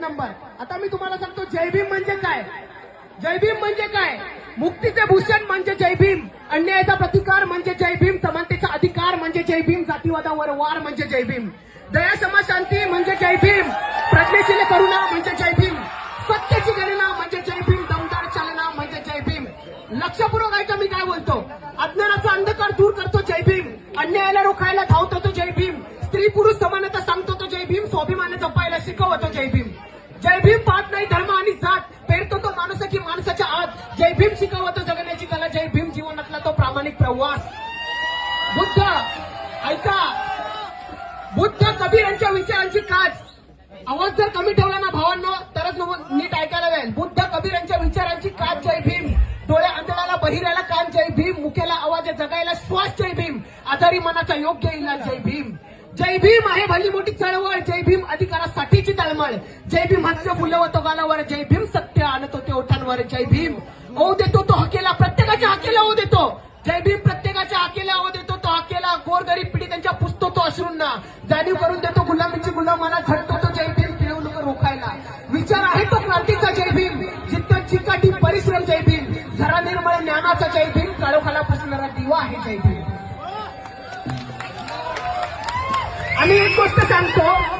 Number. आता मी तुम्हाला सांगतो जय भीम म्हणजे काय. जय भीम म्हणजे काय. मुक्तीचे भूषण म्हणजे जय भीम, अन्यायाचा प्रतिकार म्हणजे जय भीम, समानतेचा अधिकार म्हणजे जय भीम, जातीवादावर वार म्हणजे जय भीम, दया क्षमा शांती म्हणजे जय भीम, प्रज्ञेशील करुणा म्हणजे जय भीम, सत्याची गणना म्हणजे जय भीम, दमदार चालना म्हणजे जय भीम. लक्षपूर्वक ऐका मी काय बोलतो. अज्ञानाचा अंधकार दूर करतो जय भीम, अन्यायाला रोखायला धावतो तो जय भीम, स्त्री पुरुष समानता सांगतो तो जय भीम, स्वाभिमान जपायला शिकवतो जय भीम. जय भीम पाहत नाही धर्म आणि जात, पेरतो तो माणसाची माणसाच्या आत, जय भीम शिकवतो जगण्याची कला, जय भीम जीवनातला तो प्रामाणिक प्रवास. बुद्ध ऐका, बुद्ध कबीर यांच्या विचारांची काच. आवाज जर कमी ठेवला ना भावांनो तरच नीट ऐकायला मिळेल. बुद्ध कबीर यांच्या विचारांची काच जय भीम, डोळ्या अंधळाला बहिऱ्याला कान जय भीम, मुख्याला आवाज जगायला श्वास जय भीम, आजारी मनाचा योग्य इलाज जय भीम. जय भीम आहे भली मोठी चळवळ, जय भीम अधिकारासाठीची तळमळ, जय भीम हास्य फुलवतो गालावर, जय भीम सत्य आणतो ते ओठांवर, जय भीम ओ देतो तो हकेला, प्रत्येकाच्या हकेला ओ देतो, जय भीम प्रत्येकाच्या हकेला ओ देतो तो हकेला, गोरगरीब पिढी त्यांच्या पुसतो तो अश्रूंना, जाणीव करून देतो गुलामीची गुलामाला, झटतो तो जय भीम पिळवणूक रोखायला, विचार आहे तो क्रांतीचा जय भीम, जिद्द चिकाटी परिश्रम जय भीम, झरा निर्मळ ज्ञानाचा जय भीम, काळोखाला पसरणारा दिवा आहे जय भीम. आणि एक गोष्ट सांगतो.